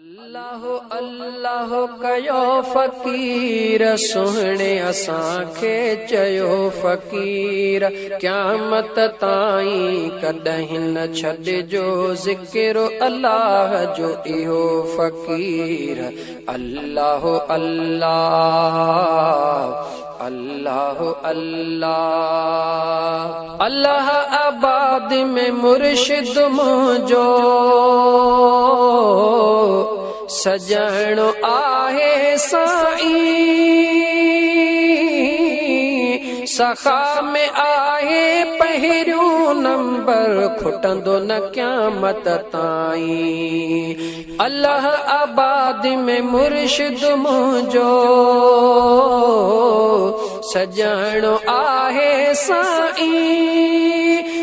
अल्लाह अल्लाह कयो फ़कीर सुहणे असांखे चयो फ़कीर क़यामत ताईं कॾहिं न छॾिजो ज़िक्र अल्लाह जो इहो फ़कीर। अल्लाह अल्लाह अल्लाह अल्लाह अल्लाह आबाद में मुर्शिद मुंहिंजो सजणो आहे साईं, सखा में आहे पहिरियों नंबर खुटंदो न क़यामत ताईं। अल्लाह आबाद में मुर्शिद मुंहिंजो सजणो आहे साईं,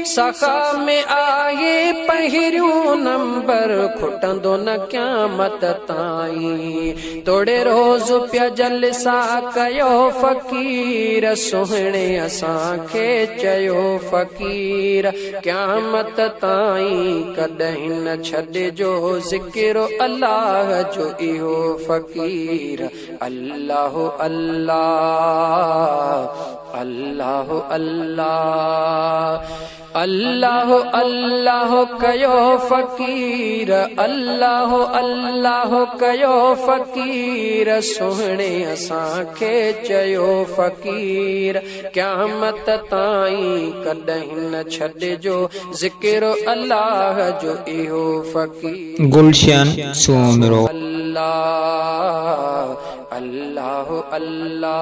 सखा में आहे पहिरियों नंबर खुटंदो न क़यामत ताईं। तोड़े रोज़ पिया जलसा कयो फ़कीर सुहणे असांखे चयो फ़कीर क़यामत ताईं कॾहिं न छॾिजो ज़िक्र अल्लाह जो इहो फ़कीर। अल्लाह अल्लाह अल्लाह अल्लाह अल्लाह अल्लाह कयो फ़कीर अल्लाह अल्लाह कयो फ़कीर सुहणे असांखे चयो फ़कीर क़यामत ताईं कॾहिं न छॾिजो ज़िक्र अल्लाह जो इहो फ़कीर। गुलशन सोमरो अल्लाह अल्लाह अल्लाह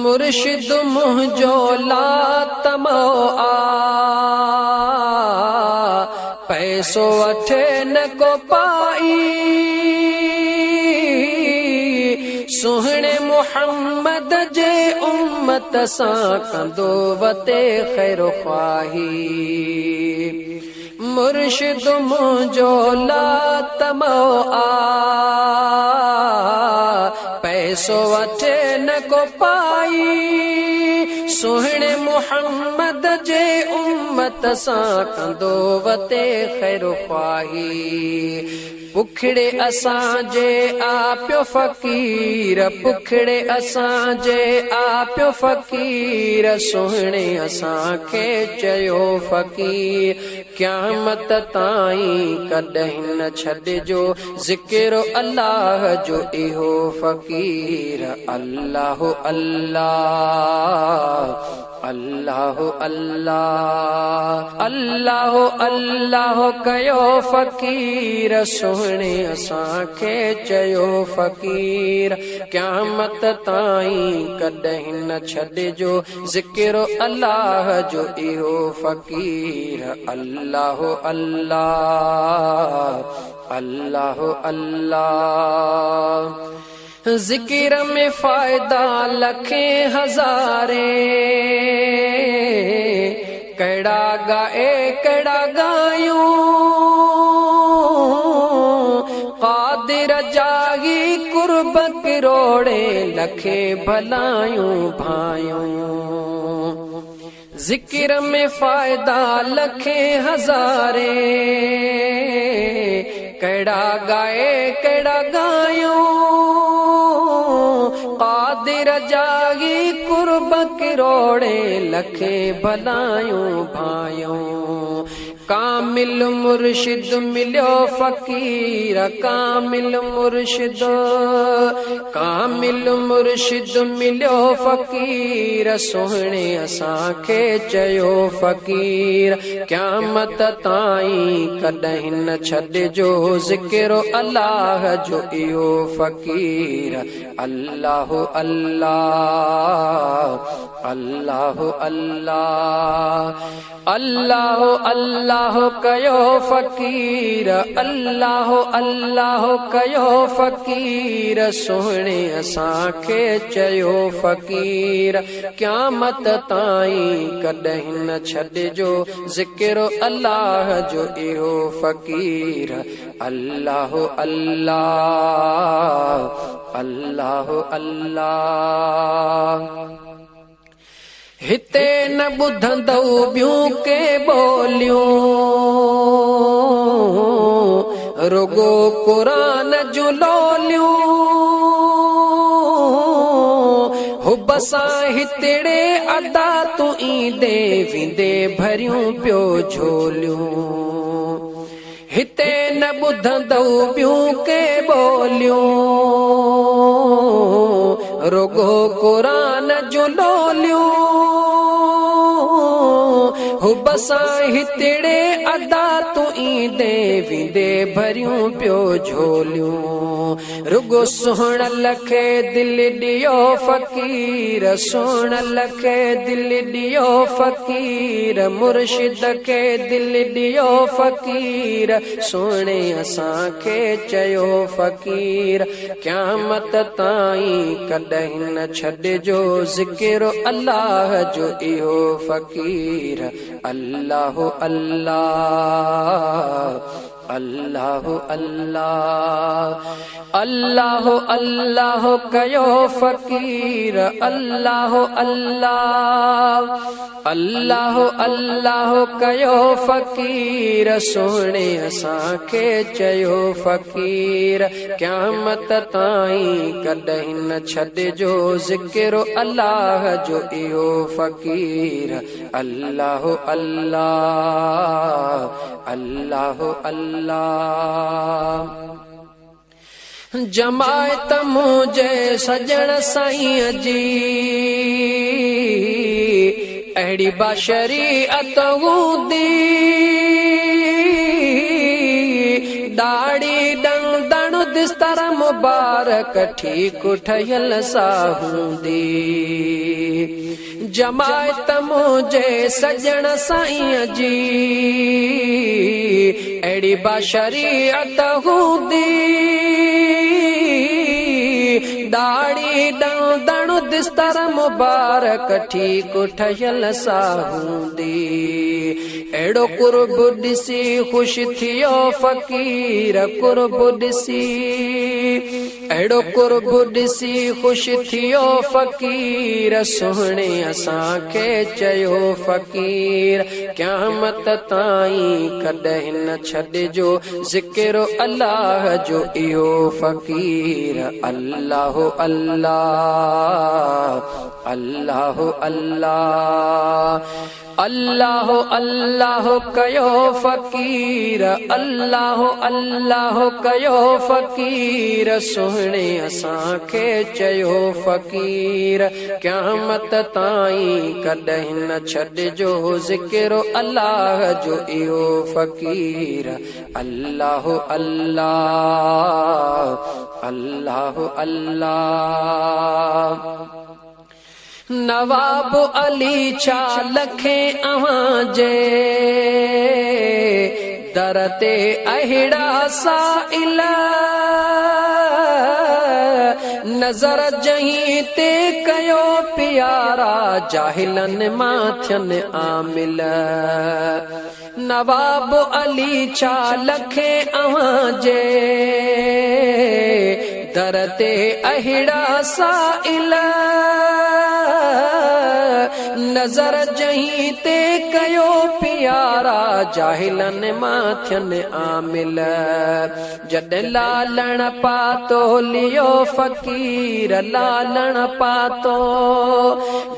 मुर्शिद मुंहिंजो लातमो आ पैसो वठे न को पाई, सुहणे मुहम्मद जे उम्मत सां कंदो वते ख़ैर ख़्वाही। मुर्शिद मुंहिंजो लातमो आ पैसो वठे न को पाई, सुहणे मुहम्मद जे उम्मत सां कंदो वते ख़ैर ख़्वाही। पुखड़े असांजे आपियो फ़कीर पुखड़े असांजे आपियो फ़कीर सुहणे असांखे चयो फ़कीर क़यामत ताईं कॾहिं न छॾिजो ज़िक्र अल्लाह जो इहो फ़कीर। अल्लाह अल्लाह अल्लाह अल्लाह अल्लाह अल्लाह कयो फ़कीर सुहणे असांखे चयो फ़कीर क़यामत ताईं कॾहिं न छॾिजो ज़िक्र अल्लाह जो इहो फ़कीर। अल्लाह अल्लाह अल्लाह अल्लाह ज़िक्र में फ़ाइदा लखे हज़ारे कड़ा गाए कड़ा गायूं, क़ादिर जागी कुर्ब किरोड़े लखे भलायूं भायूं। ज़िक्र में फ़ाइदा लखे हज़ारे कड़ा गाए कड़ा गायूं, क़ादिर जागी कुर्ब किरोड़े लखे भलायूं भायूं। कामिल मुर्शिद मिलियो फ़कीर कामिल मुर्शिद मिलियो फ़कीर सुहणे असांखे चयो फ़कीर क़यामत ताईं कॾहिं न छॾिजो ज़िक्र अल्लाह जो इहो फ़कीर। अल्लाह अल्लाह अल्लाह अल्लाह अल्लाह अल्लाह कयो फ़कीर अल्लाह अल्लाह कयो फ़कीर सुहणे असांखे चयो फ़कीर क़यामत ताईं कॾहिं न छॾिजो ज़िक्र अल्लाह जो इहो फ़कीर। अल्लाह अल्लाह अल्लाह अल्लाह हिते न ॿुधंदौ ॿियूं के ॿोलियूं रुगो कुरान जो लोलियूं हुबसा हितड़े अदा तू ईंदे विंदे भरियूं पियो झोलियूं हिते न ॿुधंदौ ॿियूं के ॿोलियूं रुगो कुरान जो लोलियूं हुबसा हितड़े अदा तू ईंदे विंदे भरियूं पियो झोलियूं रुगो सुहण लखे दिल ॾियो फ़कीर सुहण लखे दिल ॾियो फ़कीर मुर्शिद खे दिल ॾियो फ़कीर सोणे असांखे चयो फ़कीर क़यामत ताईं कॾहिं न छॾिजो ज़िक्र अल्लाह जो इहो फ़कीर अल्लाह अल्लाह अल्लाह अल्लाह अल्लाह अल्लाह कयो फ़कीर अल्लाह अल्लाह अल्लाह अल्लाह कयो फ़कीर सोणे असांखे चयो फ़कीर क़यामत ताईं कॾहिं न छॾिजो ज़िक्र अल्लाह जो इहो फ़कीर अल्लाह अल्लाह अल्लाह अल्लाह जमायत मुझे सजण साईं जी अहिड़ी बशरीअत हूंदी दाढ़ी डंदण दिस्तर मुबारक ठीक ठहियल सा हूंदी जमायत मुझे सजण साईं जी अहिड़ी बशरीअत हूंदी दाढ़ी डंदण दिस्तर मुबारक ठीक ठहियल सा हूंदी अहिड़ो कुर्ब ॾिसी ख़ुशि थियो फ़कीर कुर्ब ॾिसी अहिड़ो कुर्ब ॾिसी ख़ुशि थियो फ़कीर सुहिणे असांखे चयो फ़कीर क़यामत ताईं कॾहिं न छॾिजो ज़िक्र अल्लाह जो इहो फ़कीर अल्लाह अल्लाह अल्लाह अल्लाह अल्लाह अल्लाह कयो फ़कीर अल्लाह अल्लाह कयो फ़कीर सुहिणे असांखे चयो फ़कीर क़यामत ताईं कॾहिं न छॾिजो ज़िक्र अल्लाह जो इहो फ़कीर अल्लाह अल्लाह अल्लाह अल्लाह नवाब अली छा लखे अव्हां जे दर ते अहिड़ा साइल नज़र जहीं ते कयो प्यारा जाहिलन मां थियनि आमिल नवाब अली छा लखे अव्हां जे दर ते अहिड़ा साइल नज़र जहीं ते कयो प्यारा जाहिलन मां थियनि आमिल जॾहिं लालण पातो लियो फ़कीर लालण पातो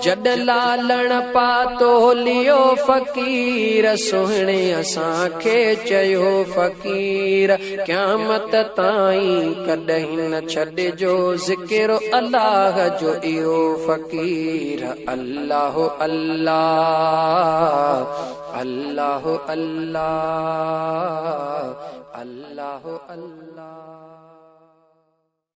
जॾहिं लालण पातो लियो फ़कीर सुहिणे असांखे चयो फ़कीर क़यामत ताईं कॾहिं न छॾिजो ज़िक्र अल्लाह जो इहो फ़कीर अल्लाह अल्लाह अल्लाह अल्लाह अल्लाह अल्लाह